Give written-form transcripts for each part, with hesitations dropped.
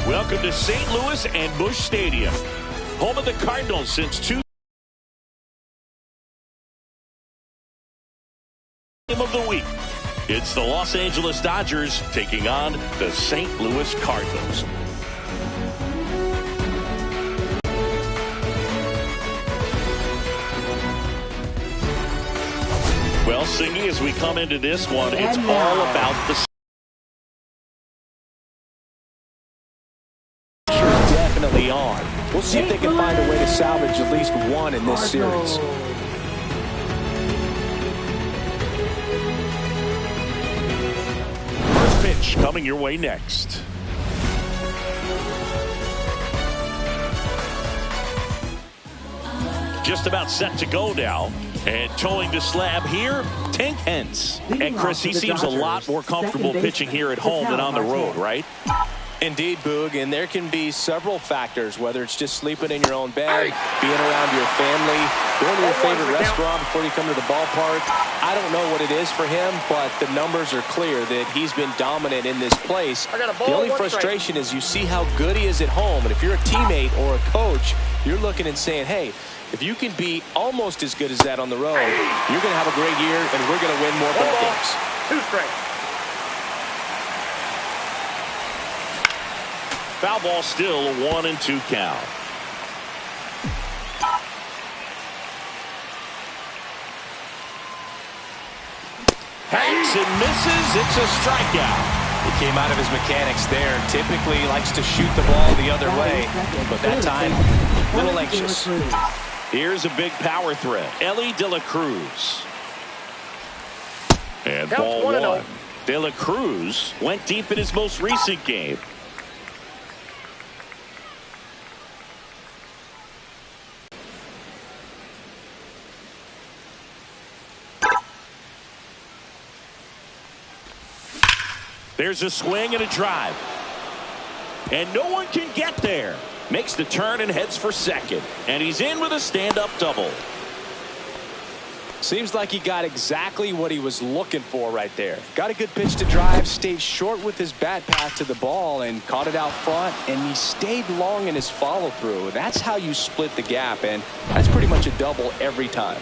Welcome to St. Louis and Busch Stadium, home of the Cardinals since game of the week. It's the Los Angeles Dodgers taking on the St. Louis Cardinals. Well, Singy, as we come into this one, it's all about the definitely on. We'll see if they can find a way to salvage at least one in this series. First pitch coming your way next. Just about set to go now. And towing the slab here, Tank Hence. And Chris, he seems a lot more comfortable pitching here at home than on the road, right? Indeed, Boog, and there can be several factors, whether it's just sleeping in your own bed, being around your family, going to your favorite restaurant before you come to the ballpark. I don't know what it is for him, but the numbers are clear that he's been dominant in this place. The only frustration is you see how good he is at home, and if you're a teammate or a coach, you're looking and saying, hey, if you can be almost as good as that on the road, you're going to have a great year, and we're going to win more ball games. 2 strikes. Foul ball still, a 1-2 count. Hanks and misses. It's a strikeout. He came out of his mechanics there. Typically likes to shoot the ball the other way, but that time, a little anxious. Here's a big power threat. Ellie De La Cruz. And ball 1. De La Cruz went deep in his most recent game. There's a swing and a drive. And no one can get there. Makes the turn and heads for second. And he's in with a stand-up double. Seems like he got exactly what he was looking for right there. Got a good pitch to drive, stayed short with his bat path to the ball, and caught it out front, and he stayed long in his follow-through. That's how you split the gap, and that's pretty much a double every time.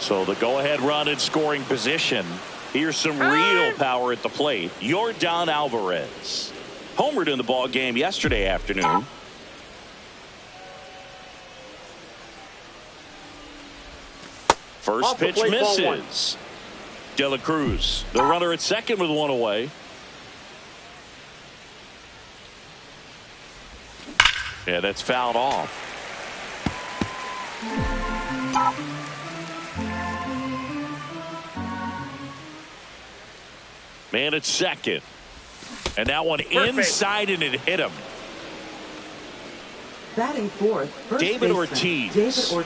So the go-ahead run in scoring position. Here's some real power at the plate. Yordan Alvarez homered in the ball game yesterday afternoon. First pitch misses. De La Cruz, the runner at second with 1 away. Yeah, that's fouled off. Man at second. And that one inside, and it hit him. Batting fourth, David Ortiz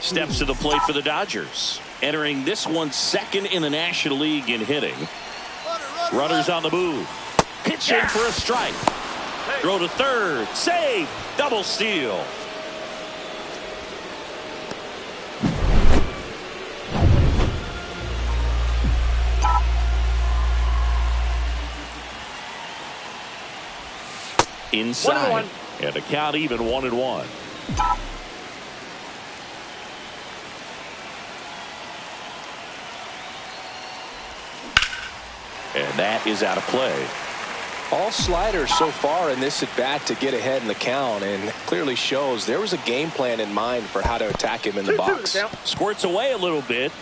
steps to the plate for the Dodgers. Entering this one second in the National League in hitting. Runners on the move. Pitching for a strike. Throw to third. Save. Double steal. Inside. And the count even 1-1. And that is out of play. All sliders so far in this at bat to get ahead in the count, and clearly shows there was a game plan in mind for how to attack him in the box. Squirts away a little bit.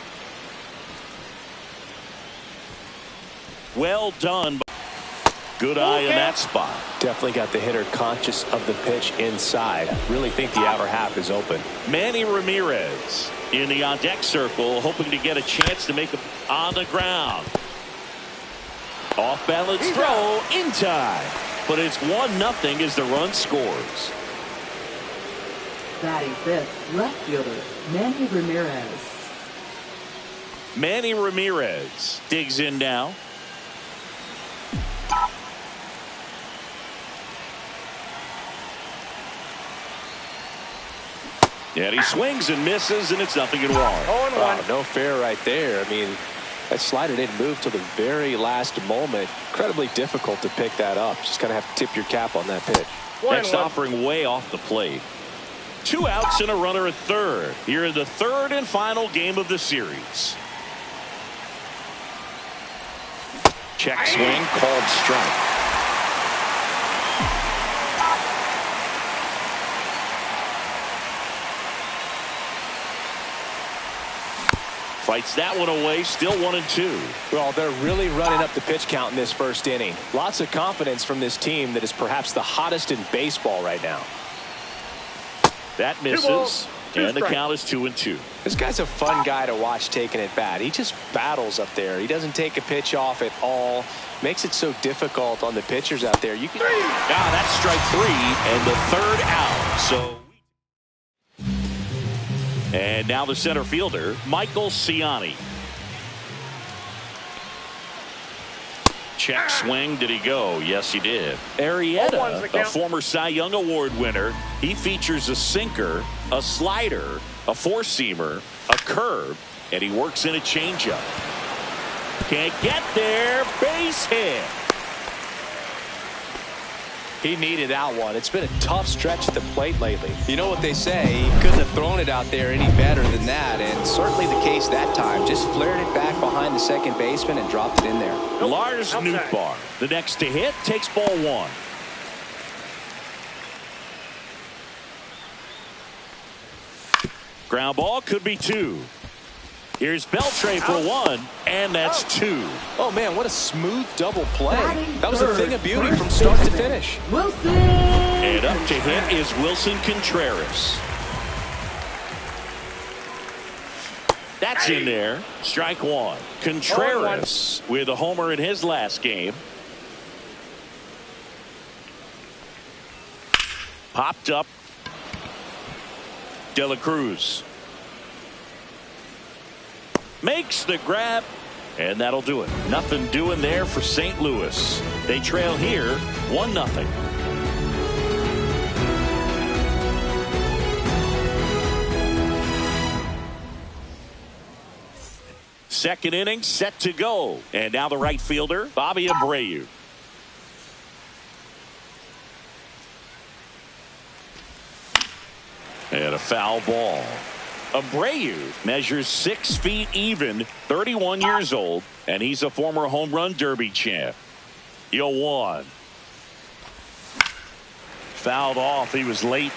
Well done. Good eye in that spot. Definitely got the hitter conscious of the pitch inside. Really think the outer half is open. Manny Ramirez in the on-deck circle, hoping to get a chance to make it on the ground. Off-balance throw in time. But it's 1-0 as the run scores. Batting fifth, left fielder, Manny Ramirez. Manny Ramirez digs in now. And he swings and misses, and it's 0-1. Wow, no fair right there. I mean, That slider didn't move till the very last moment. Incredibly difficult to pick that up. Just kind of have to tip your cap on that pitch. Next offering way off the plate. 2 outs and a runner at third. Here in the third and final game of the series. Check swing, called strike. Fights that one away, still 1-2. Well, they're really running up the pitch count in this first inning. Lots of confidence from this team that is perhaps the hottest in baseball right now. That misses, and the count is 2-2. This guy's a fun guy to watch taking at bat. He just battles up there. He doesn't take a pitch off at all. Makes it so difficult on the pitchers out there. You can. That's strike 3 and the third out. So. And now the center fielder, Michael Ciani. Check swing. Did he go? Yes, he did. Arrieta, a former Cy Young Award winner. He features a sinker, a slider, a four-seamer, a curve, and he works in a changeup. Can't get there. Base hit. He needed that one. It's been a tough stretch at the plate lately. You know what they say, he couldn't have thrown it out there any better than that, and certainly the case that time. Just flared it back behind the second baseman and dropped it in there. Lars Nootbaar, the next to hit, takes ball 1. Ground ball could be 2. Here's Beltre for 1, and that's 2. Oh, man, what a smooth double play. That was a thing of beauty from start to finish. Wilson! And up to hit is Wilson Contreras. That's in there. Strike 1. Contreras with a homer in his last game. Popped up. De La Cruz makes the grab, and that'll do it. Nothing doing there for St. Louis. They trail here 1-0. Second inning set to go, and now the right fielder, Bobby Abreu. And a foul ball. Abreu measures 6 feet even, 31 years old, and he's a former home run derby champ. 0-1. Fouled off. He was late.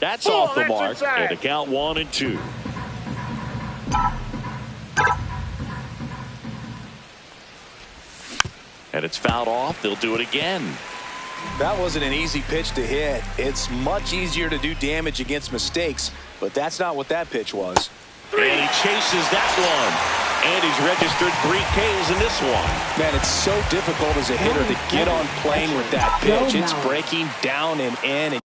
That's off the mark. Inside. And to count 1-2. And it's fouled off. They'll do it again. That wasn't an easy pitch to hit. It's much easier to do damage against mistakes, but that's not what that pitch was. And he chases that one. And he's registered 3 Ks in this one. Man, it's so difficult as a hitter to get on plane with that pitch. It's breaking down and in.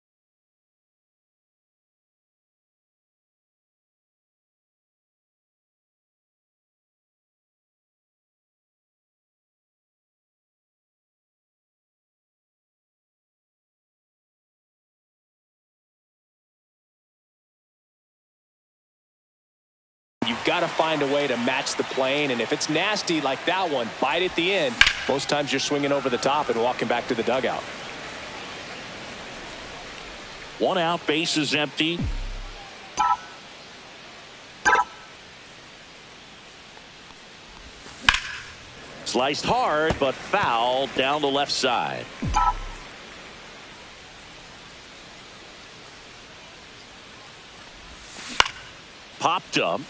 You've got to find a way to match the plane, and if it's nasty like that one, bite at the end. Most times you're swinging over the top and walking back to the dugout. 1 out, base is empty. Sliced hard, but foul down the left side. Popped up.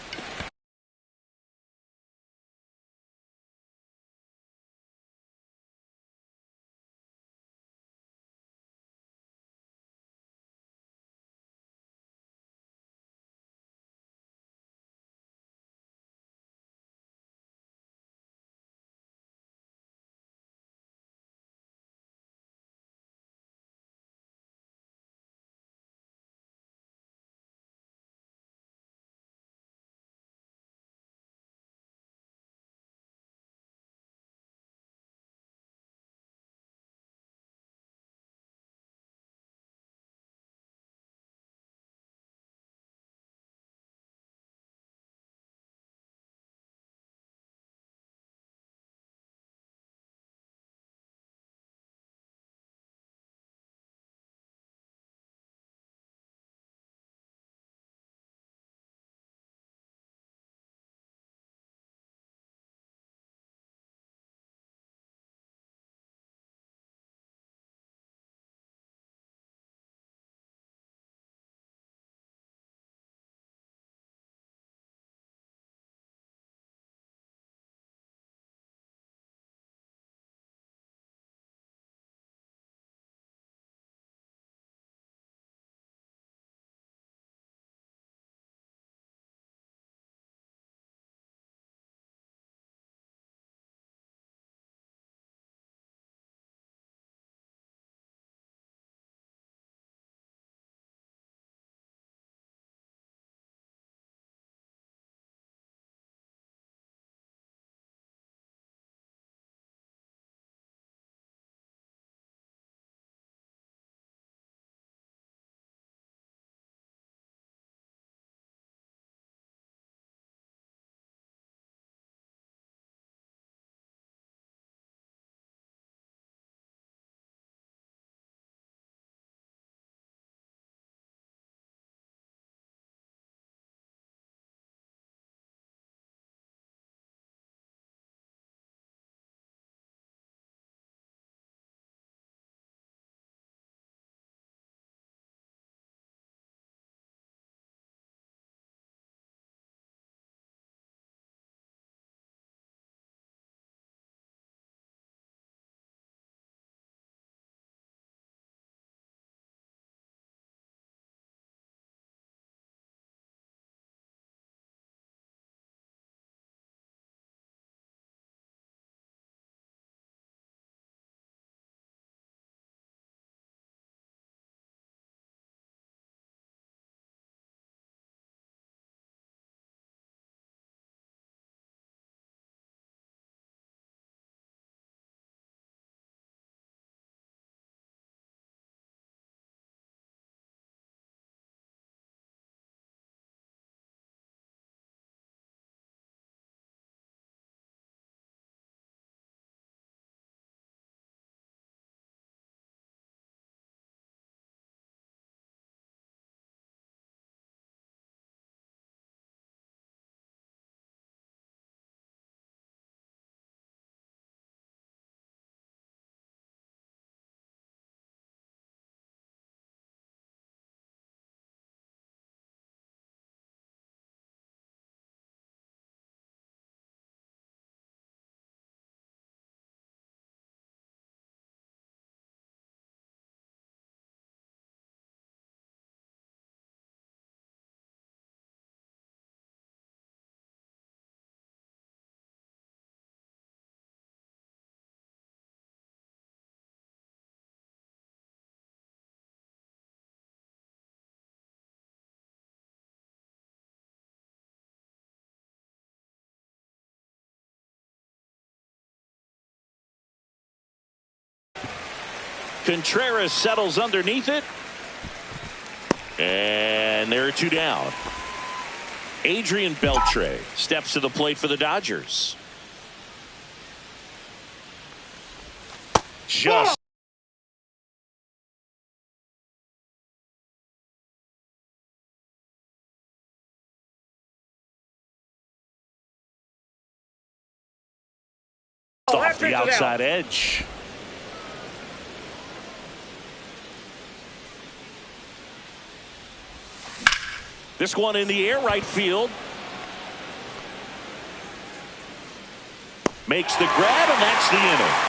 Contreras settles underneath it. And there are 2 down. Adrian Beltre steps to the plate for the Dodgers. Just off the outside edge. This one in the air, right field. Makes the grab, and that's the inning.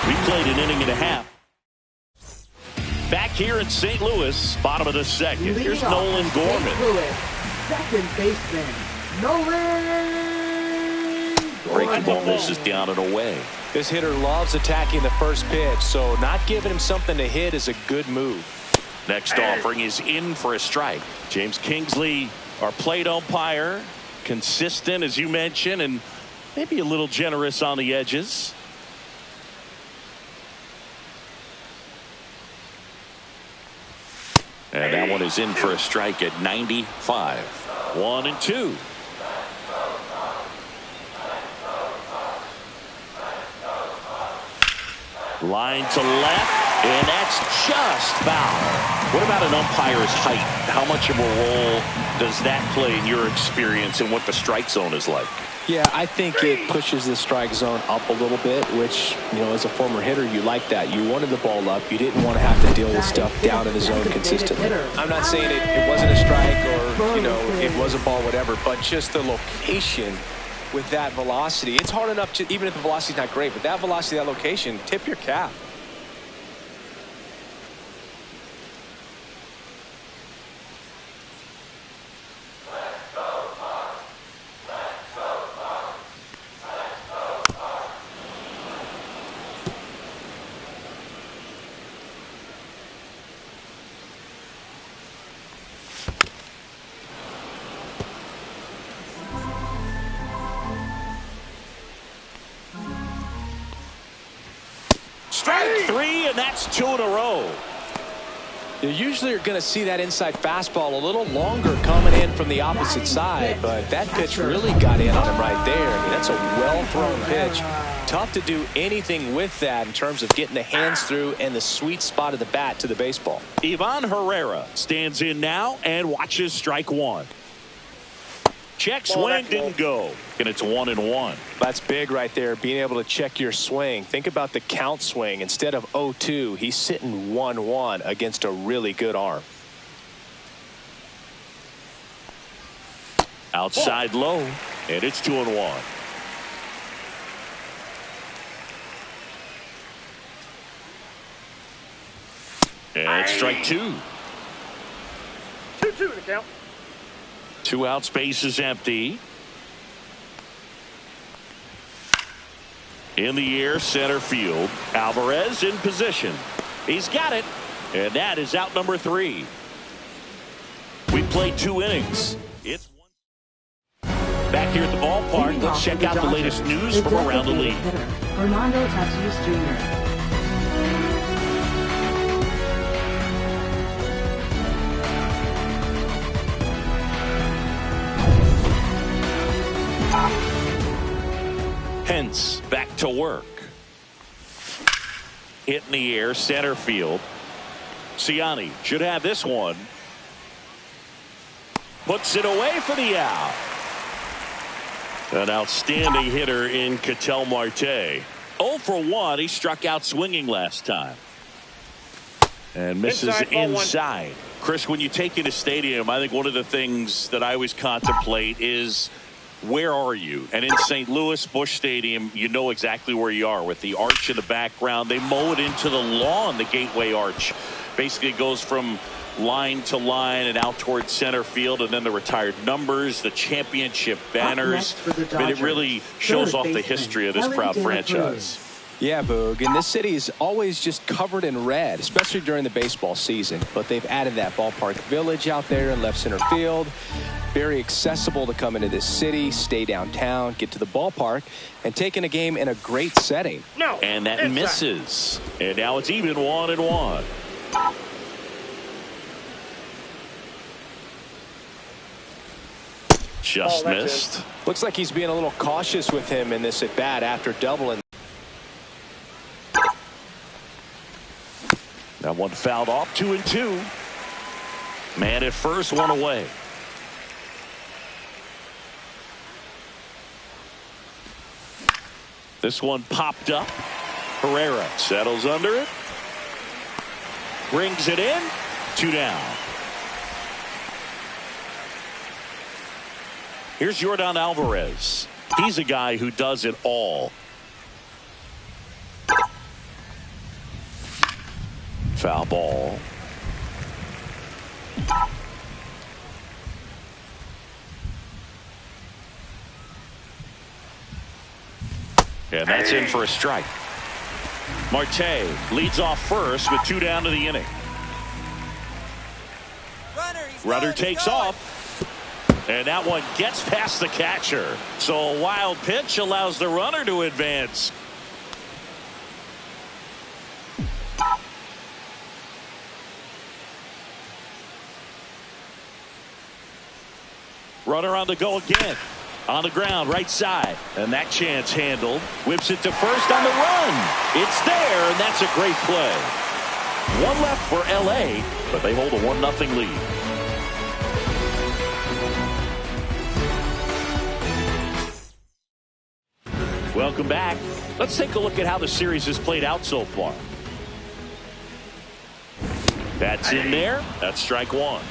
We played an inning and a half. Back here in St. Louis, bottom of the second. Here's Nolan Gorman. St. Louis, second baseman, Nolan Gorman. Breaking ball misses down and away. This hitter loves attacking the first pitch, so not giving him something to hit is a good move. Next offering is in for a strike. James Kingsley, our plate umpire, consistent as you mentioned, and maybe a little generous on the edges. And that one is in for a strike at 95. 1-2. Line to left, and that's just foul. What about an umpire's height? How much of a role does that play in your experience and what the strike zone is like? Yeah, I think it pushes the strike zone up a little bit, which, you know, as a former hitter, you like that. You wanted the ball up. You didn't want to have to deal with stuff down in the zone consistently. I'm not saying it wasn't a strike or, you know, it was a ball, whatever, but just the location with that velocity. It's hard enough to, even if the velocity's not great, but that velocity, that location, tip your cap. Strike 3, and that's 2 in a row. You usually are going to see that inside fastball a little longer coming in from the opposite side, but that pitch really got in on him right there. I mean, that's a well-thrown pitch. Tough to do anything with that in terms of getting the hands through and the sweet spot of the bat to the baseball. Ivan Herrera stands in now and watches strike one. Check swing, didn't go, and it's 1-1. That's big right there, being able to check your swing. Think about the count swing. Instead of 0-2, he's sitting 1-1 against a really good arm. Outside low, and it's 2-1. And strike two. 2-2 to count. 2 out, space is empty. In the air, center field. Alvarez in position. He's got it. And that is out number 3. We played 2 innings. It's back here at the ballpark. Let's check out the latest news from around the league. Fernando Tatis Jr. Hence back to work. Hit in the air, center field. Ciani should have this one. Puts it away for the out. An outstanding hitter in Ketel Marte. 0 for 1. He struck out swinging last time. And misses inside. Chris, when you take in a stadium, I think one of the things that I always contemplate is, where are you? And in St. Louis, Busch Stadium, you know exactly where you are with the arch in the background. They mow it into the lawn, the Gateway Arch. Basically goes from line to line and out towards center field, and then the retired numbers, the championship banners. But it really shows off the history of this proud franchise. Yeah, Boog, and this city is always just covered in red, especially during the baseball season. But they've added that ballpark village out there in left center field. Very accessible to come into this city, stay downtown, get to the ballpark, and take in a game in a great setting. No, and that misses. And now it's even 1-1. Just missed. Looks like he's being a little cautious with him in this at bat after doubling. That one fouled off. 2-2. Man at first, one away. This one popped up. Herrera settles under it. Brings it in. 2 down. Here's Yordan Alvarez. He's a guy who does it all. Foul ball. And that's in for a strike. Marte leads off first with 2 down to the inning. Runner takes off. And that one gets past the catcher. So a wild pitch allows the runner to advance. Runner on the go again. On the ground, right side. And that chance handled. Whips it to first on the run. It's there, and that's a great play. One left for L.A., but they hold a 1-0 lead. Welcome back. Let's take a look at how the series has played out so far. That's in there. That's strike one.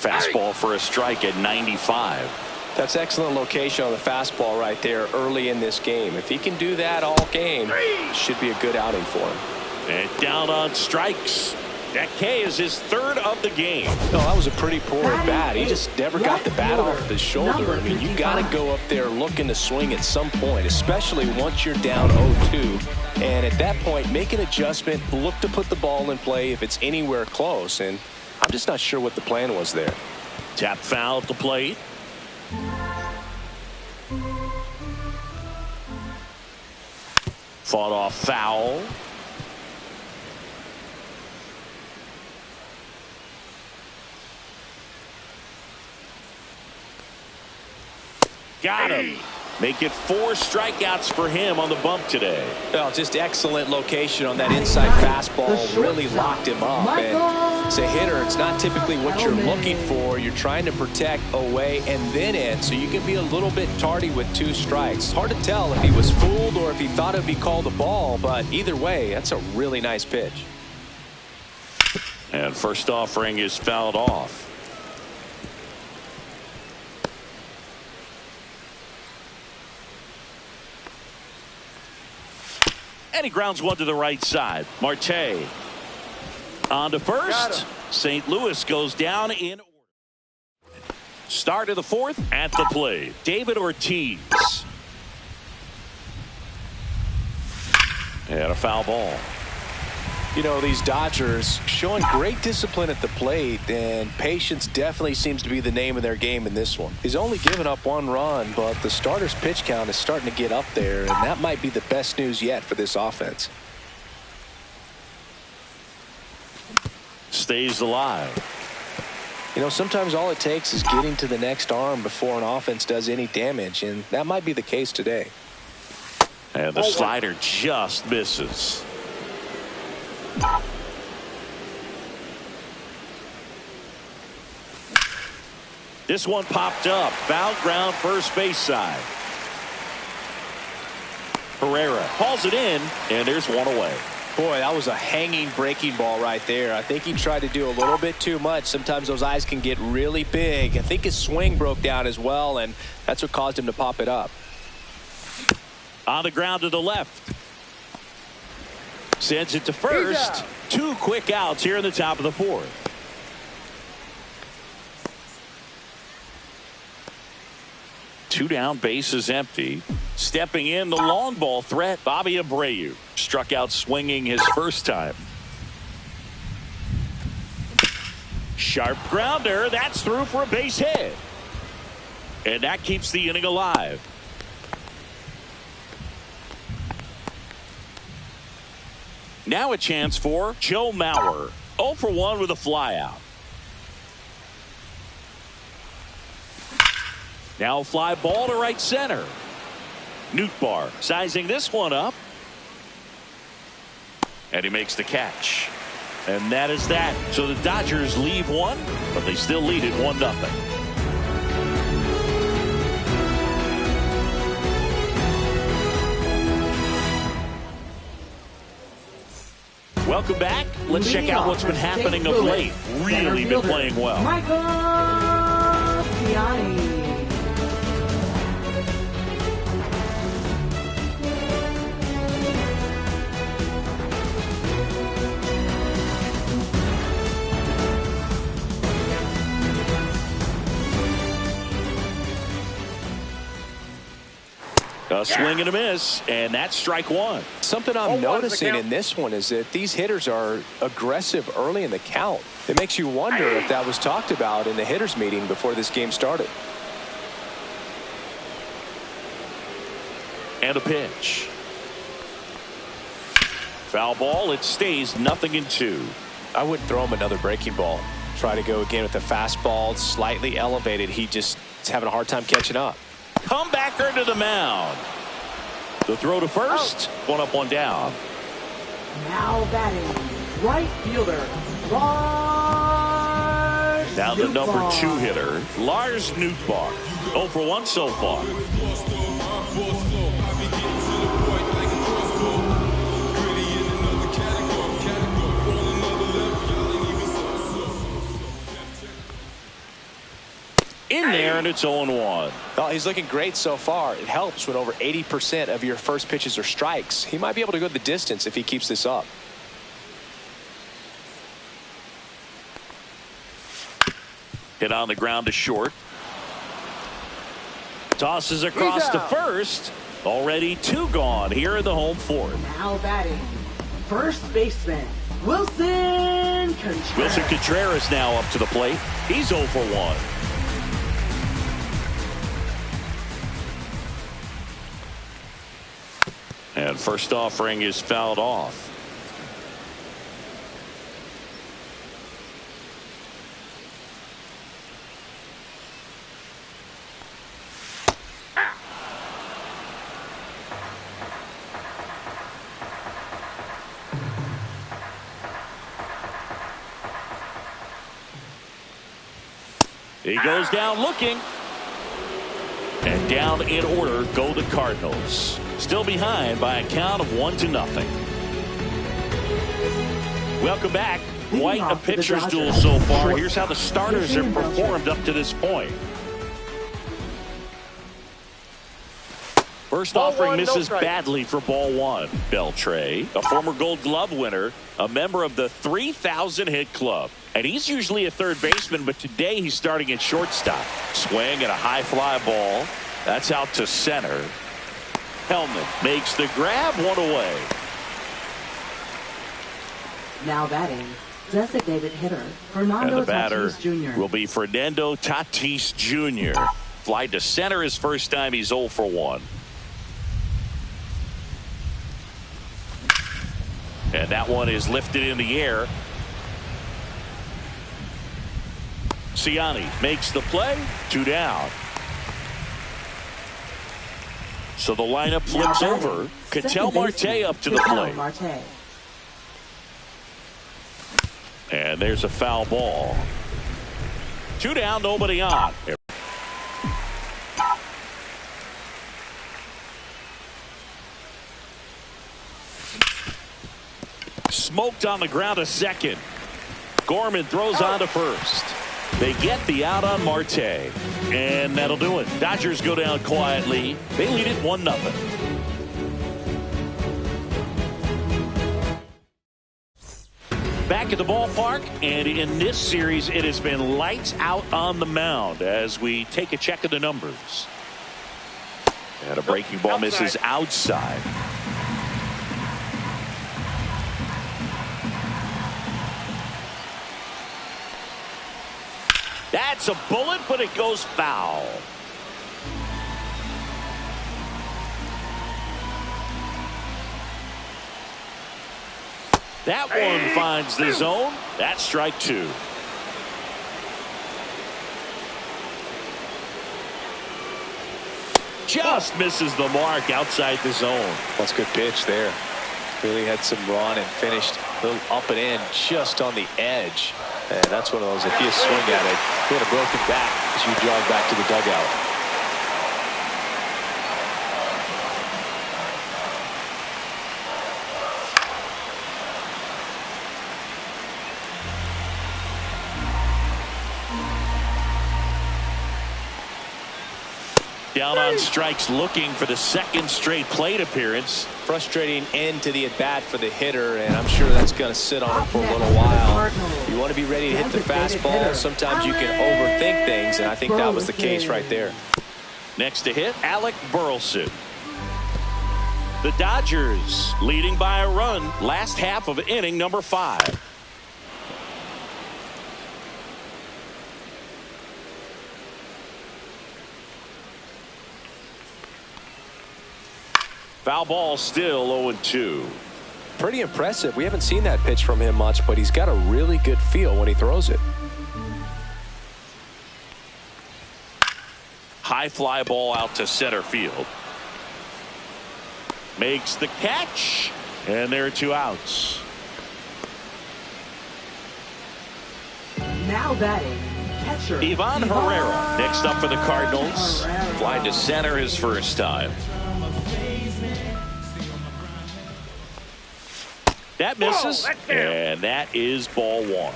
Fastball for a strike at 95. That's excellent location on the fastball right there early in this game. If he can do that all game, it should be a good outing for him. And down on strikes. That K is his 3rd of the game. No, that was a pretty poor at bat. He just never got the bat off his shoulder. I mean, you got to go up there looking to swing at some point, especially once you're down 0-2. And at that point, make an adjustment, look to put the ball in play if it's anywhere close. And I'm just not sure what the plan was there. Tap foul at the plate. Fought off foul. Got him. Make it 4 strikeouts for him on the bump today. Well, just excellent location on that inside fastball. Really locked him up. And as a hitter, it's not typically what you're looking for. You're trying to protect away and then in, so you can be a little bit tardy with 2 strikes. It's hard to tell if he was fooled or if he thought it would be called a ball, but either way, that's a really nice pitch. And first offering is fouled off. And he grounds one to the right side. Marte on to first. St. Louis goes down in order. Start of the 4th at the plate. David Ortiz. And a foul ball. You know, these Dodgers showing great discipline at the plate, and patience definitely seems to be the name of their game in this one. He's only given up 1 run, but the starter's pitch count is starting to get up there, and that might be the best news yet for this offense. Stays alive. You know, sometimes all it takes is getting to the next arm before an offense does any damage, and that might be the case today. And the slider just misses. This one popped up. Foul ground, first base side. Herrera hauls it in, and there's one away. Boy, that was a hanging breaking ball right there. I think he tried to do a little bit too much. Sometimes those eyes can get really big. I think his swing broke down as well, and that's what caused him to pop it up. On the ground to the left. Sends it to first. 2 quick outs here in the top of the 4th. Two down, bases empty. Stepping in, the long ball threat. Bobby Abreu struck out swinging his first time. Sharp grounder. That's through for a base hit. And that keeps the inning alive. Now a chance for Joe Mauer. 0 for 1 with a flyout. Now a fly ball to right center. Nootbaar sizing this one up. And he makes the catch. And that is that. So the Dodgers leave 1, but they still lead it 1-0. Welcome back. Let's check out what's been happening of late. Really been playing well. Michael Piani. A swing and a miss, and that's strike 1. Something I'm noticing in this one is that these hitters are aggressive early in the count. It makes you wonder if that was talked about in the hitters meeting before this game started. And a pitch. Foul ball. It stays 0-2. I wouldn't throw him another breaking ball. Try to go again with the fastball, slightly elevated. He just is having a hard time catching up. Comebacker to the mound. The throw to first. 1 up, 1 down. Now batting, right fielder, Lars Now the number Nootbaar. 2 hitter, Lars Nootbaar. 0 for 1 so far. In there, and it's 0-1. Well, he's looking great so far. It helps when over 80% of your first pitches are strikes. He might be able to go the distance if he keeps this up. Hit on the ground to short. Tosses across to first. Already 2 gone here in the home 4th. Now batting, first baseman, Wilson Contreras. Wilson Contreras now up to the plate. He's 0 for 1. And first offering is fouled off. He goes down looking. And down in order go the Cardinals. Still behind by a count of 1-0. Welcome back. Quite a pitcher's duel so far. Here's how the starters have performed up to this point. First offering misses badly for ball one. Beltre, a former Gold Glove winner, a member of the 3,000 hit club. And he's usually a third baseman, but today he's starting at shortstop. Swing and a high fly ball. That's out to center. Hellman makes the grab, one away. Now batting, designated hitter Fernando And the batter Tatis Jr. will be Fernando Tatis Jr. Fly to center his first time. He's 0 for 1. And that one is lifted in the air. Ciani makes the play. 2 down. So the lineup flips over. Ketel Marte up to the plate. And there's a foul ball. 2 down, nobody on. Smoked on the ground to second. Gorman throws on to first. They get the out on Marte. And that'll do it. Dodgers go down quietly. They lead it 1-0. Back at the ballpark, and in this series it has been lights out on the mound as we take a check of the numbers. And a breaking ball misses outside. That's a bullet, but it goes foul. That one finds the zone. That's strike 2. Just misses the mark outside the zone. That's a good pitch there. Really had some run and finished a little up and in just on the edge. And that's one of those, if you swing at it, you had a broken back as you jog back to the dugout. Down on strikes, looking for the second straight plate appearance. Frustrating end to the at-bat for the hitter, and I'm sure that's going to sit on him for a little while. You want to be ready to hit the fastball. Sometimes you can overthink things, and I think that was the case right there. Next to hit, Alec Burleson. The Dodgers leading by a run, last half of inning number 5. Foul ball, still 0-2. Pretty impressive. We haven't seen that pitch from him much, but he's got a really good feel when he throws it. High fly ball out to center field. Makes the catch, and there are 2 outs. Now batting, catcher Ivan Herrera next up for the Cardinals. Fly to center his first time. That misses, and that is ball 1.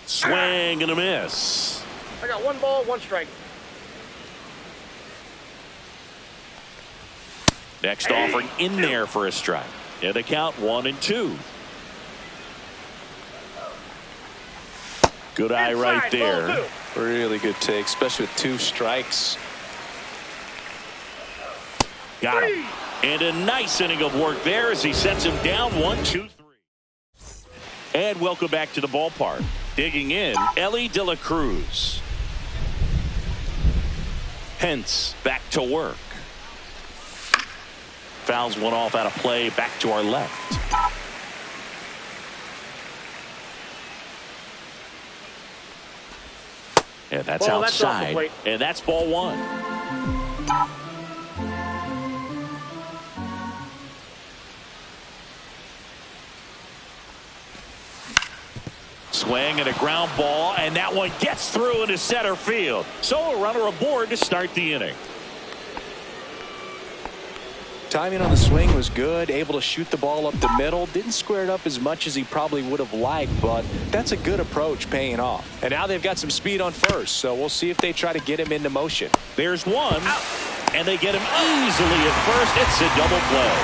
Swing and a miss. I got 1 ball, 1 strike. Next offering in there for a strike. And the count 1-2. Good eye right there. Really good take, especially with 2 strikes. Got him. And a nice inning of work there as he sets him down 1-2-3. And welcome back to the ballpark. Digging in, Ellie De La Cruz. Hence back to work. Fouls one off out of play, back to our left. And that's outside. That's and that's ball 1. Swing and a ground ball, and that one gets through into center field. So a runner aboard to start the inning. Timing on the swing was good, able to shoot the ball up the middle. Didn't square it up as much as he probably would have liked, but that's a good approach paying off. And now they've got some speed on first, so we'll see if they try to get him into motion. There's one, and they get him easily at first. It's a double play.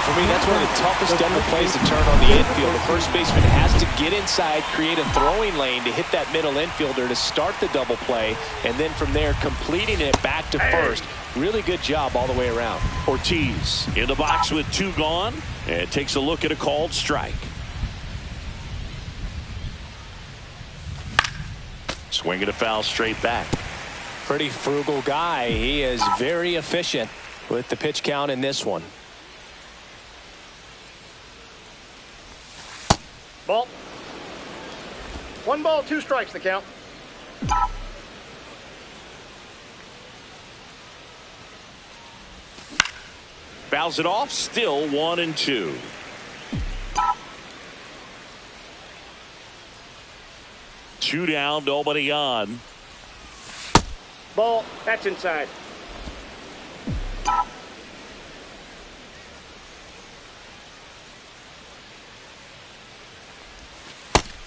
For me, that's one of the toughest double plays to turn on the infield. The first baseman has to get inside, create a throwing lane to hit that middle infielder to start the double play, and then from there completing it back to first. Really good job all the way around. Ortiz in the box with 2 gone, and takes a look at a called strike. Swinging a foul straight back. Pretty frugal guy. He is very efficient with the pitch count in this one. Ball. 1 ball, 2 strikes the count. Fouls it off, still 1-2. Two down, nobody on. Ball, that's inside.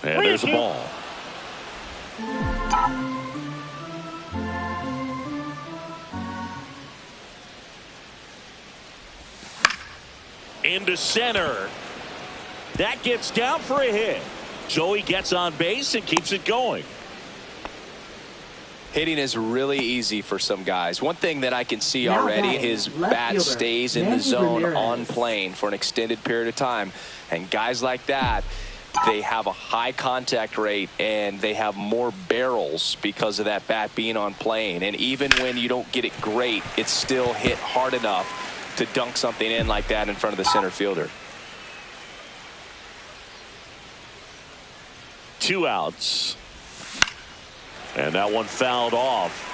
And there's a ball. Into center. That gets down for a hit. Joey gets on base and keeps it going. Hitting is really easy for some guys. One thing that I can see Now already, batting, his left bat fielder, stays in the Manny zone Ramirez. on plane for an extended period of time. And guys like that, they have a high contact rate and they have more barrels because of that bat being on plane. And even when you don't get it great, it's still hit hard enough to dunk something in like that in front of the center fielder. 2 outs. And that one fouled off.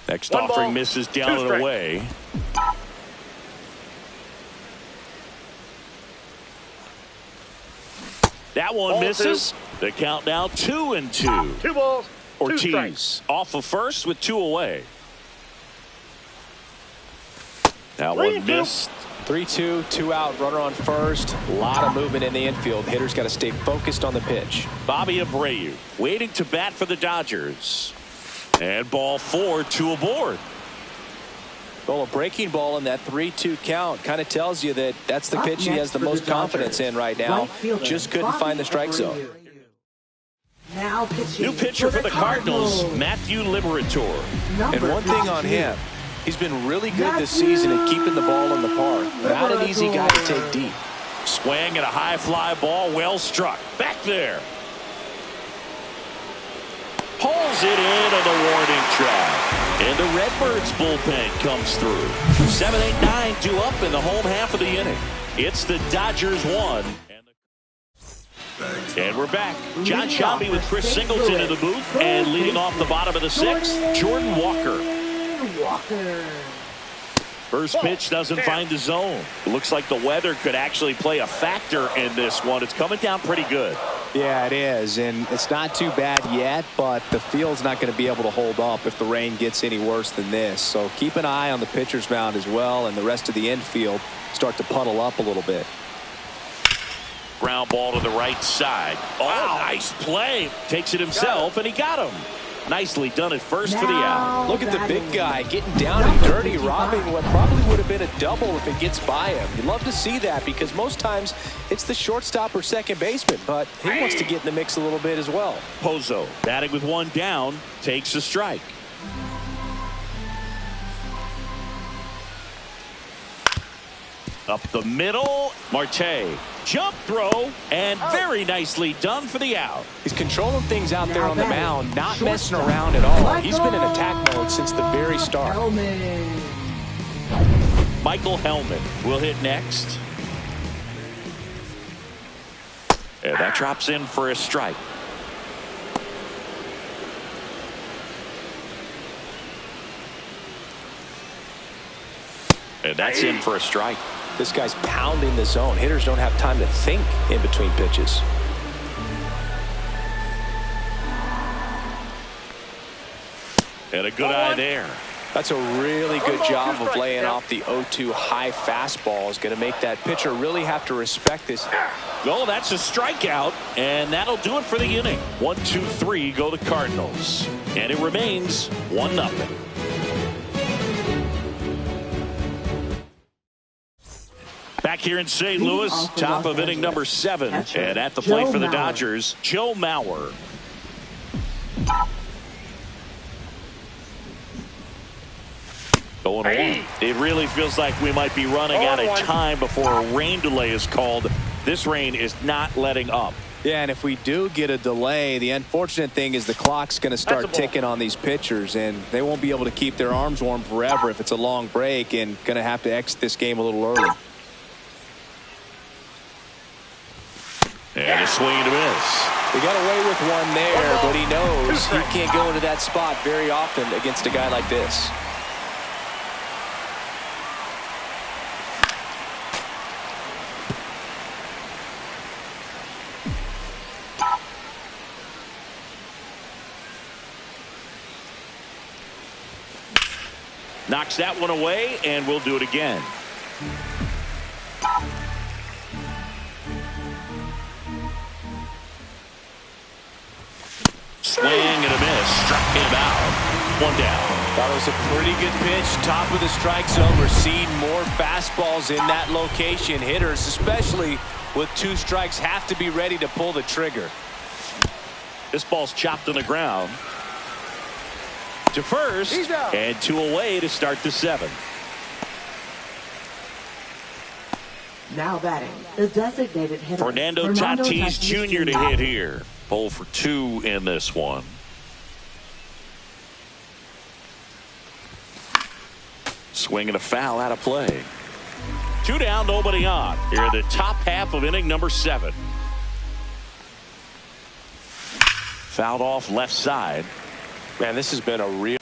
Next One offering ball, misses 2 down and strikes. away. That one Ball misses. The count now 2-2. 2 balls, 2 strikes. Ortiz off of first with 2 away. That 3-2. one missed. 3-2, 2 out, runner on first. A lot of movement in the infield. Hitter's got to stay focused on the pitch. Bobby Abreu waiting to bat for the Dodgers. And ball 4, 2 aboard. Well, a breaking ball in that 3-2 count kind of tells you that that's the Up pitch he next has the for the most confidence Dodgers, in right now. right fielder, Just couldn't Bobby find the strike Abreu. zone. Now pitching New pitcher for the Cardinals, Matthew Liberatore. And one thing on him, he's been really good this season at keeping the ball in the park. Not an easy guy to take deep. Swing and a high fly ball, well struck. Back there. Pulls it in on the warning track. And the Redbirds bullpen comes through. 7, 8, 9 due up in the home half of the inning. It's the Dodgers 1. And we're back. John Shelby with Chris Singleton in the booth. And leading off the bottom of the 6th, Jordan Walker. First pitch doesn't find the zone. It looks like the weather could actually play a factor in this one. It's coming down pretty good. Yeah, it is, and it's not too bad yet, but the field's not going to be able to hold up if the rain gets any worse than this. So keep an eye on the pitcher's mound as well, and the rest of the infield start to puddle up a little bit. Ground ball to the right side. Oh, wow. Nice play. Takes it himself, and he got him. Nicely done at first for the out. Look at the big guy getting down and dirty, robbing what probably would have been a double if it gets by him. You love to see that because most times it's the shortstop or second baseman, but he wants to get in the mix a little bit as well. Pozo batting with 1 down, takes a strike. Up the middle, Marte. Jump throw, and very nicely done for the out. He's controlling things out there on the mound, not messing around at all. He's been in attack mode since the very start. Michael Hellman will hit next. And that drops in for a strike. And that's in for a strike. This guy's pounding the zone. Hitters don't have time to think in between pitches. And a good eye there. That's a really good job of laying off the 0-2 high fastball. Is going to make that pitcher really have to respect this. Oh, that's a strikeout, and that'll do it for the inning. 1-2-3 go the Cardinals, and it remains 1-0. Back here in St. Louis, top of inning number 7, and at the plate for the Dodgers, Joe Mauer. Going along. It really feels like we might be running out of time before a rain delay is called. This rain is not letting up. Yeah, and if we do get a delay, the unfortunate thing is the clock's going to start ticking on these pitchers, and they won't be able to keep their arms warm forever if it's a long break, and going to have to exit this game a little early. And a swing and a miss. He got away with one there, but he knows he can't go into that spot very often against a guy like this. Knocks that one away, and we'll do it again. Swing and a miss. Struck him out. One down. That was a pretty good pitch. Top of the strike zone. We're seeing more fastballs in that location. Hitters, especially with 2 strikes, have to be ready to pull the trigger. This ball's chopped on the ground. To first, and 2 away to start the 7th. Now batting, the designated hitter. Fernando Tatis Jr. to hit here. 0 for 2 in this one. Swing and a foul out of play. 2 down, nobody on. Here in the top half of inning number 7. Fouled off left side. Man, this has been a real.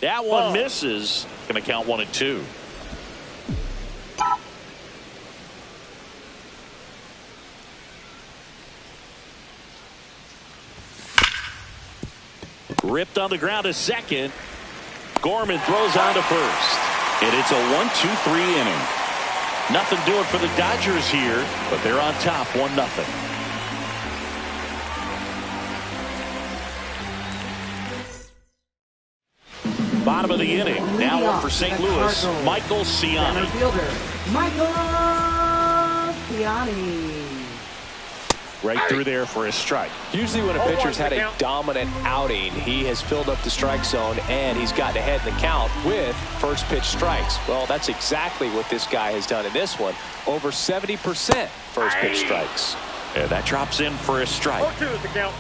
That one misses. Going to count 1 and 2. Ripped on the ground to second. Gorman throws on to first. And it's a 1-2-3 inning. Nothing doing for the Dodgers here, but they're on top 1-0. Bottom of the inning. Now up for St. Louis, Michael Ciani. Michael Ciani. Right through there for a strike. Usually when a pitcher's had a dominant outing, he has filled up the strike zone and he's gotten ahead in the count with first pitch strikes. Well, that's exactly what this guy has done in this one. Over 70% first pitch strikes. And that drops in for a strike. 0-2 is the count.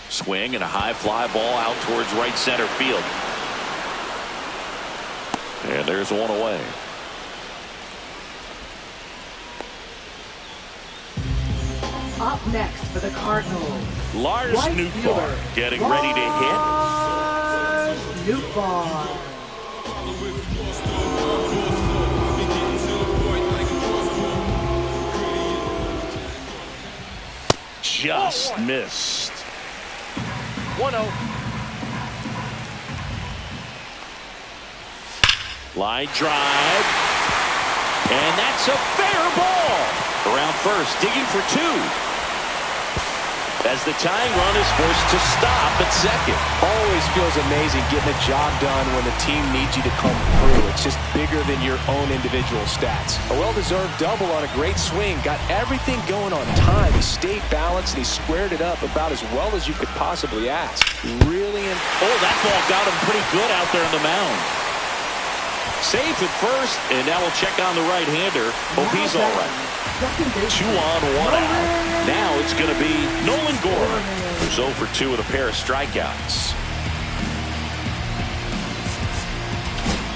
Swing and a high fly ball out towards right center field. And there's one away. Up next for the Cardinals, Lars right Nootbaar getting ready to hit. Lars Nootbaar. Just missed. 1-0. Line drive. And that's a fair ball. Around first, digging for 2. As the tying run is forced to stop at second. Always feels amazing getting a job done when the team needs you to come through. It's just bigger than your own individual stats. A well-deserved double on a great swing. Got everything going on time. He stayed balanced and he squared it up about as well as you could possibly ask. Really. Oh, that ball got him pretty good out there on the mound. Safe at first, and now we'll check on the right-hander. Hope he's all right. 2 on, 1 out. Now it's going to be Nolan Gorman, who's 0 for 2 with a pair of strikeouts.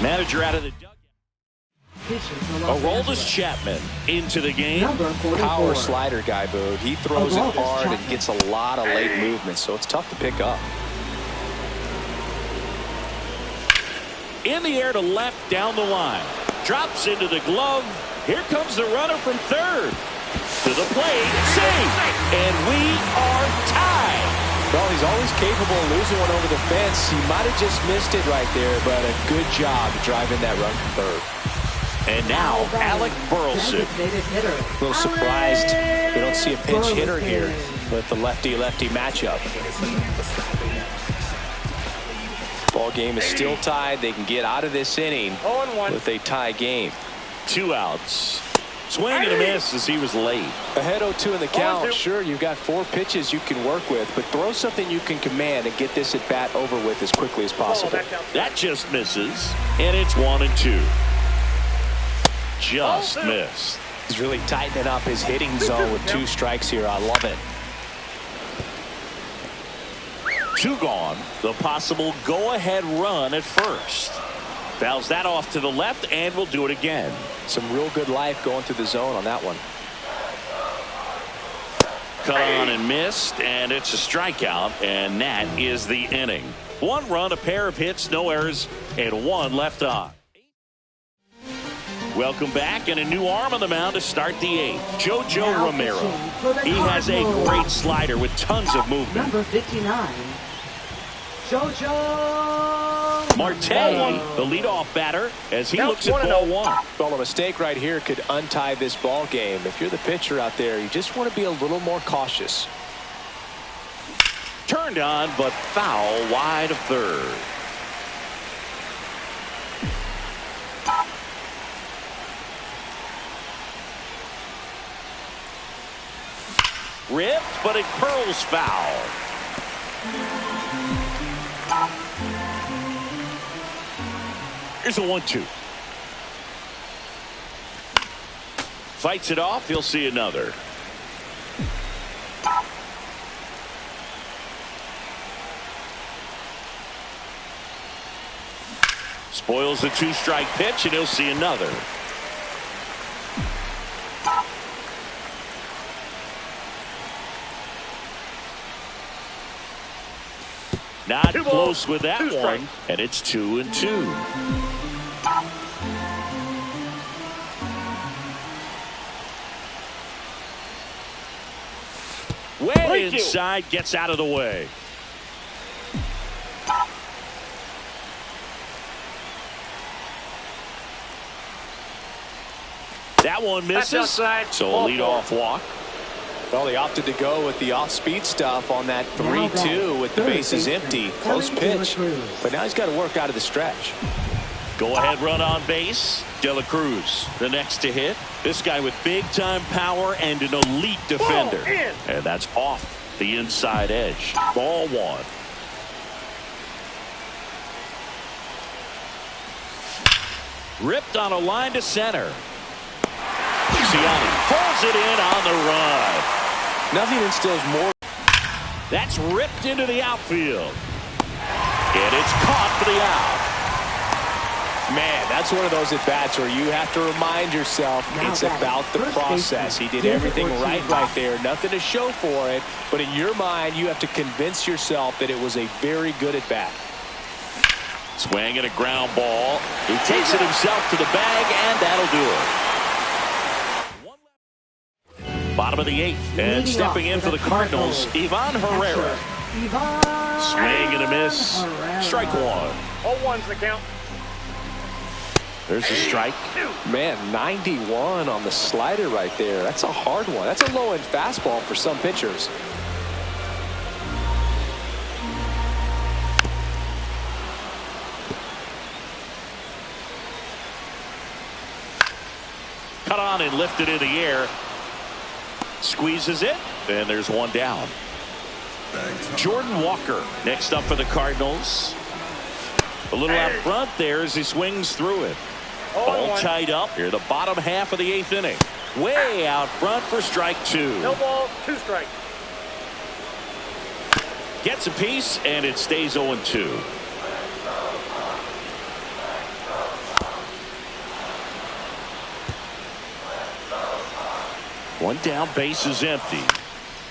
Manager out of the dugout. Aroldis Chapman into the game. Number 44. Power slider guy, Boog. He throws it hard and gets a lot of late movement, so it's tough to pick up. In the air to left, down the line. Drops into the glove. Here comes the runner from third. To the plate. Save. And we are tied. Well, he's always capable of losing one over the fence. He might have just missed it right there, but a good job driving that run from third. And now, Alec Burleson. A little surprised we don't see a pinch hitter here with the lefty-lefty matchup. Ball game is still tied. They can get out of this inning with a tie game. 2 outs. Swing and a miss as he was late. Ahead 0-2 in the count. Sure, you've got 4 pitches you can work with, but throw something you can command and get this at bat over with as quickly as possible. That just misses, and it's 1-2. Just missed. He's really tightening up his hitting zone with 2 strikes here. I love it. 2 gone. The possible go-ahead run at first. Fouls that off to the left, and will do it again. Some real good life going through the zone on that one. Cut on and missed, and it's a strikeout, and that is the inning. 1 run, a pair of hits, no errors, and 1 left on. Welcome back, and a new arm on the mound to start the 8th. JoJo Romero. He has a great slider with tons of movement. Number 59. JoJo Marte, the leadoff batter, as he looks at ball 1. Well, a mistake right here could untie this ball game. If you're the pitcher out there, you just want to be a little more cautious. Turned on, but foul wide of third. Ripped, but it curls foul. Here's a 1-2. Fights it off. He'll see another. Spoils the 2-strike pitch, and he'll see another. Not close with that one, and it's 2-2. Way inside, gets out of the way. That one misses, so a leadoff walk. Well, they opted to go with the off-speed stuff on that 3-2 with the bases empty. Close pitch, but now he's got to work out of the stretch. Go-ahead run on base. De La Cruz, the next to hit. This guy with big-time power and an elite defender. And that's off the inside edge. Ball 1. Ripped on a line to center. Ciani pulls it in on the run. Nothing instills more. That's ripped into the outfield. And it's caught for the out. Man, that's one of those at-bats where you have to remind yourself it's about the process. He did everything right there. Nothing to show for it. But in your mind, you have to convince yourself that it was a very good at-bat. Swing and a ground ball. He takes it himself to the bag, and that'll do it. Bottom of the 8th, and stepping in for the Cardinals, Ivan Herrera. Swing and a miss. Strike 1. 0-1's the count. There's a strike. Man, 91 on the slider right there. That's a hard one. That's a low-end fastball for some pitchers. Cut on and lifted in the air. Squeezes it, and there's one down. Jordan Walker next up for the Cardinals. A little out front there as he swings through it. All tied up here, the bottom half of the 8th inning. Way out front for strike 2. No balls, 2 strikes. Gets a piece, and it stays 0-2. One down, base is empty.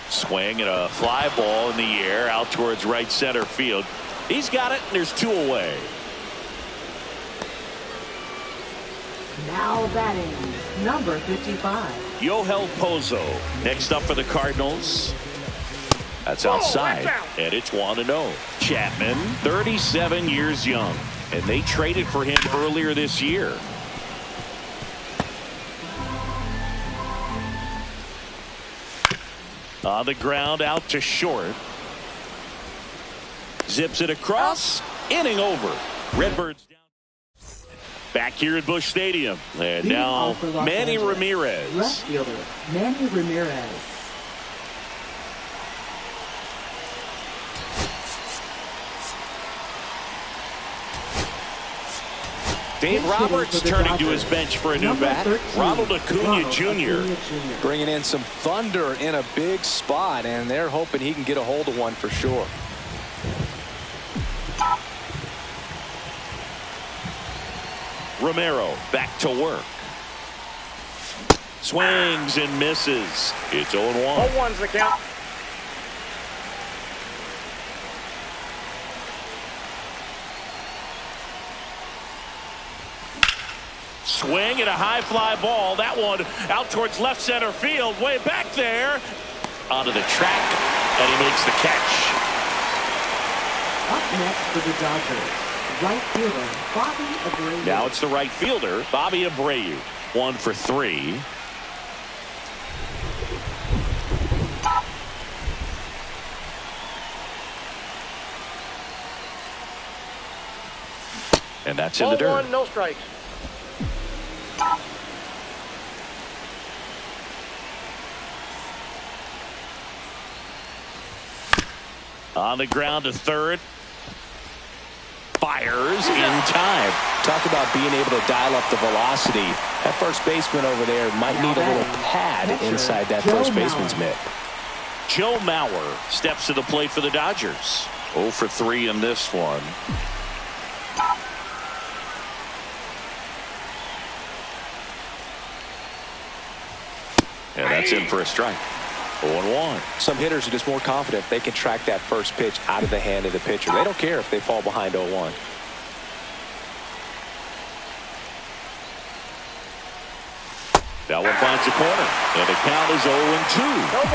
Swing and a fly ball in the air out towards right center field. He's got it, and there's 2 away. Now batting, number 55. Yohel Pozo next up for the Cardinals. That's outside, and it's 1-0. Chapman, 37 years young, and they traded for him earlier this year. On the ground, out to short. Zips it across. Inning over. Redbirds down. Back here at Busch Stadium. And now Manny Ramirez. Left fielder, Manny Ramirez. Dave Roberts turning to his bench for a new bat. Ronald Acuna Jr. bringing in some thunder in a big spot, and they're hoping he can get a hold of one for sure. Romero back to work. Swings and misses. It's 0-1. 0-1's the count. Swing and a high fly ball. That one out towards left center field. Way back there. Onto the track. And he makes the catch. Up next for the Dodgers, right fielder, Bobby Abreu. Now it's the right fielder, Bobby Abreu. 1 for 3. And that's in the dirt. 0-1, no strikes. On the ground to third. Fires in time. Talk about being able to dial up the velocity. That first baseman over there might need a little pad inside that first baseman's mitt. Joe Mauer steps to the plate for the Dodgers. 0 for 3 in this one. And that's in for a strike. 0-1. Some hitters are just more confident they can track that first pitch out of the hand of the pitcher. They don't care if they fall behind 0-1. That one finds the corner. And the count is 0-2.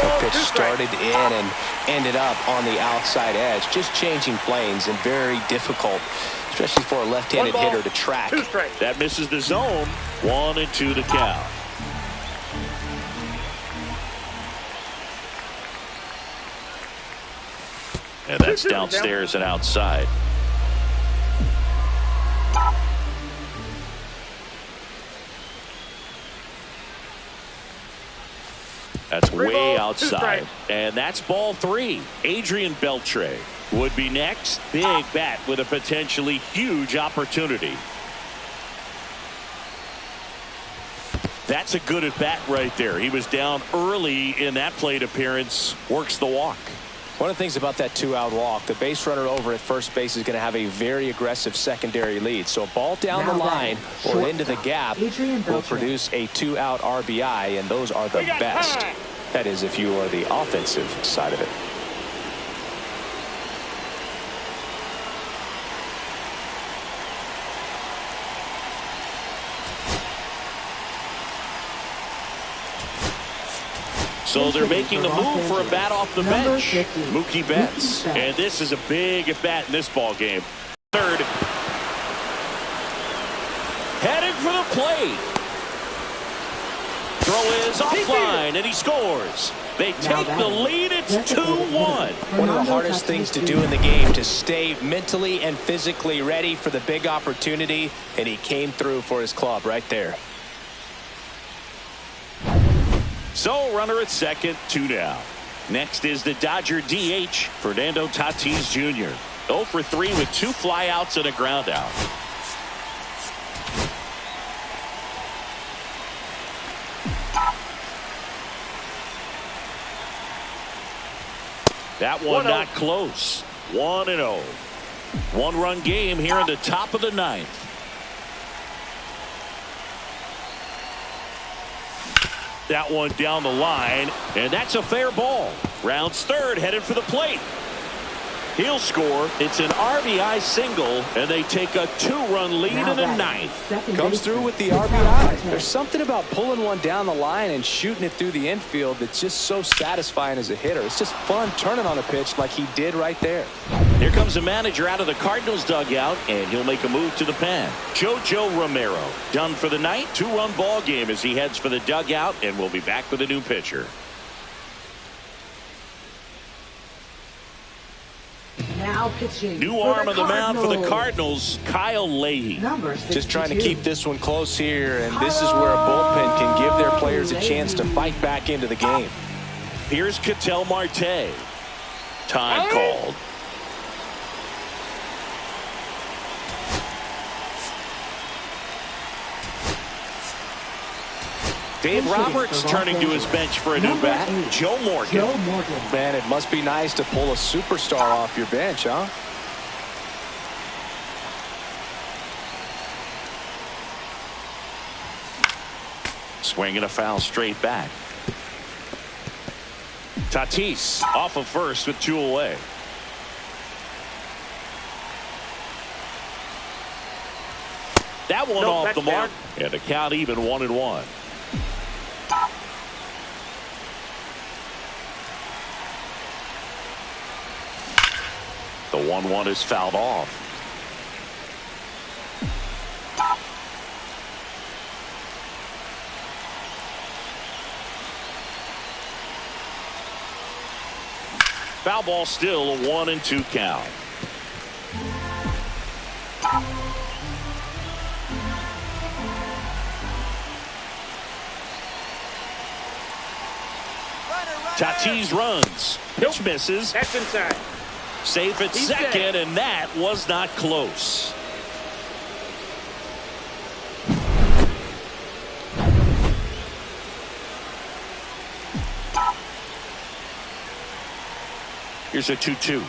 The pitch started in and ended up on the outside edge. Just changing planes and very difficult, especially for a left-handed hitter to track. That misses the zone. 1-2 the count. And that's downstairs and outside. That's way outside. And that's ball 3. Adrian Beltre would be next. Big bat with a potentially huge opportunity. That's a good at bat right there. He was down early in that plate appearance. Works the walk. One of the things about that 2-out walk, the base runner over at first base is going to have a very aggressive secondary lead. So a ball down the line or into the gap will produce a 2-out RBI, and those are the best. That is, if you are the offensive side of it. So they're making a move for a bat off the bench. Mookie Betts. And this is a big at bat in this ball game. Third. Heading for the plate. Throw is offline, and he scores. They take the lead. It's 2-1. One of the hardest things to do in the game, to stay mentally and physically ready for the big opportunity, and he came through for his club right there. So runner at second, 2 down. Next is the Dodger DH, Fernando Tatis Jr. 0 for 3 with 2 flyouts and a ground out. That one not close. 1-0. 1-run game here in the top of the 9th. That one down the line, and that's a fair ball. Rounds third, headed for the plate. He'll score. It's an RBI single, and they take a 2-run lead in the ninth. Comes through with the RBI. There's something about pulling one down the line and shooting it through the infield that's just so satisfying as a hitter. It's just fun turning on a pitch like he did right there. Here comes the manager out of the Cardinals dugout, and he'll make a move to the pen. Jojo Romero done for the night. 2-run ball game as he heads for the dugout, and we'll be back with a new pitcher. Now pitching. New arm on the mound for the Cardinals, Kyle Leahy. Just trying to keep this one close here, and this is where a bullpen can give their players a chance to fight back into the game. Here's Ketel Marte. Time called. Dave Roberts turning to his bench for a new bat. Joe Morgan. Man, it must be nice to pull a superstar off your bench, huh? Swinging a foul straight back. Tatis off of first with 2 away. That one off the mark, and the count even 1-1. The 1-1 is fouled off. Foul ball, still a 1-2 count. Tatis runs. Pitch misses. That's inside. Safe at second, and that was not close. Here's a 2-2.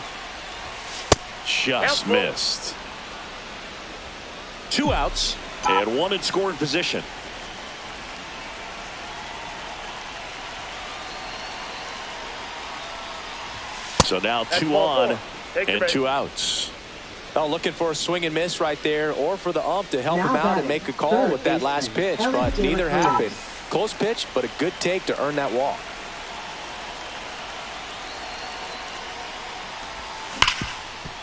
Just missed. 2 outs and 1 in scoring position. So now 2 on and 2 outs. Oh, looking for a swing and miss right there, or for the ump to help him out and make a call with that last pitch, but neither happened. Close pitch, but a good take to earn that walk.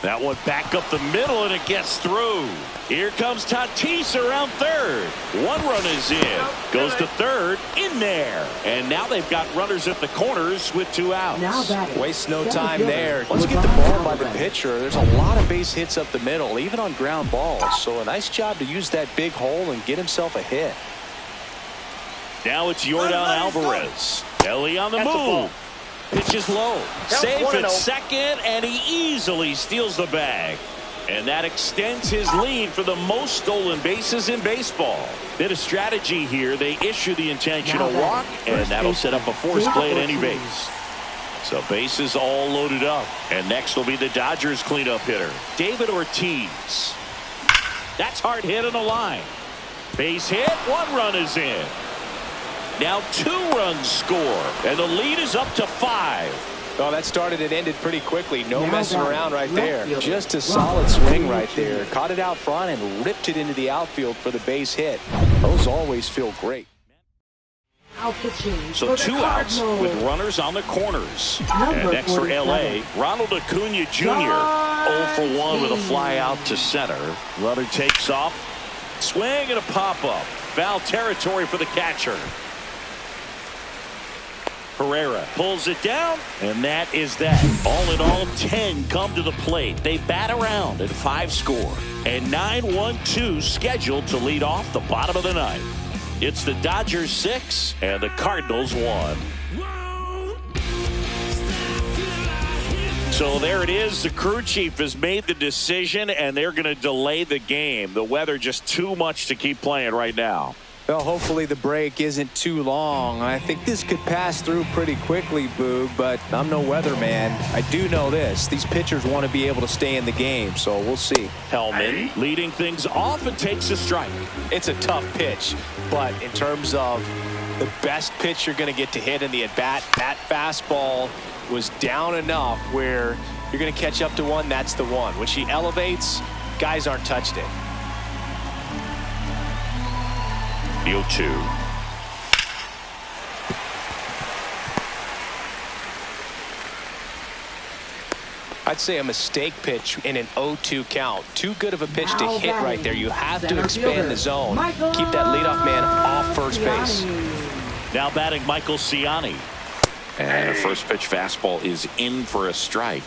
That one back up the middle, and it gets through. Here comes Tatis around third. 1 run is in. Goes to third, in there. And now they've got runners at the corners with 2 outs. Waste no time there. Let's get the ball by the pitcher. There's a lot of base hits up the middle, even on ground balls. So a nice job to use that big hole and get himself a hit. Now it's Yordan Alvarez. Ellie on the move. Pitch is low. Safe at second, and he easily steals the bag. And that extends his lead for the most stolen bases in baseball. Bit of strategy here. They issue the intentional walk, and that'll set up a force play at any base. So bases all loaded up. And next will be the Dodgers cleanup hitter, David Ortiz. That's hard hit on the line. Base hit. 1 run is in. Now 2 runs score, and the lead is up to 5. Oh, that started and ended pretty quickly. No messing around right there. Just a solid swing right there. Caught it out front and ripped it into the outfield for the base hit. Those always feel great. So 2 outs with runners on the corners. And next for L.A., Ronald Acuna Jr. 0 for 1 with a fly out to center. Runner takes off. Swing and a pop-up. Foul territory for the catcher. Herrera pulls it down, and that is that. All in all, 10 come to the plate. They bat around and 5 score. And 9-1-2 scheduled to lead off the bottom of the ninth. It's the Dodgers 6 and the Cardinals 1. So there it is. The crew chief has made the decision, and they're going to delay the game. The weather just too much to keep playing right now. Well, hopefully the break isn't too long. I think this could pass through pretty quickly, Boog, but I'm no weatherman. I do know this. These pitchers want to be able to stay in the game, so we'll see. Hellman leading things off and takes a strike. It's a tough pitch, but in terms of the best pitch you're going to get to hit in the at-bat. That fastball was down enough where you're going to catch up to one. That's the one. When she elevates, guys aren't touched it. The 0-2. I'd say a mistake pitch in an 0-2 count. Too good of a pitch to hit right there. You have to expand the zone. Keep that leadoff man off first base. Now batting Michael Ciani. And a first pitch fastball is in for a strike.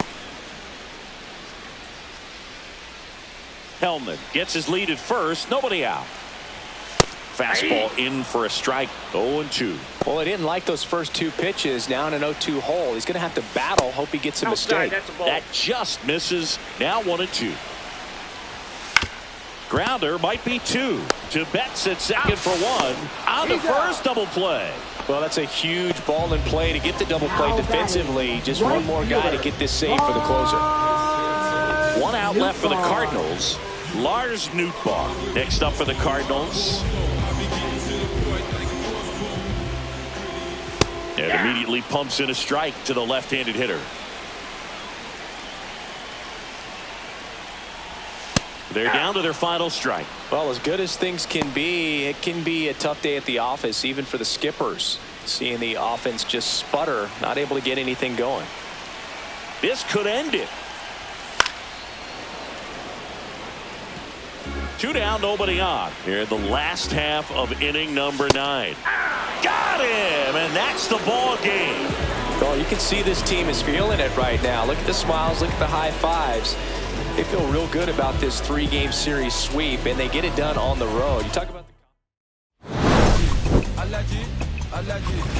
Hellman gets his lead at first. Nobody out. Fastball in for a strike. 0-2. Well, he didn't like those first two pitches. Now in an 0-2 hole, he's going to have to battle. Hope he gets a mistake. That just misses. Now 1-2. Grounder might be 2. To Betts at second for 1. On the first double play. Well, that's a huge ball in play to get the double play defensively. Just one more guy to get this save for the closer. 1 out left for the Cardinals. Lars Nootbaar next up for the Cardinals. And immediately pumps in a strike to the left-handed hitter. They're down to their final strike. Well, as good as things can be, it can be a tough day at the office, even for the skippers. Seeing the offense just sputter, not able to get anything going. This could end it. 2 down, nobody on. Here in the last half of inning number 9. Got him, and that's the ball game. Well, you can see this team is feeling it right now. Look at the smiles, look at the high fives. They feel real good about this 3-game series sweep, and they get it done on the road. You talk about the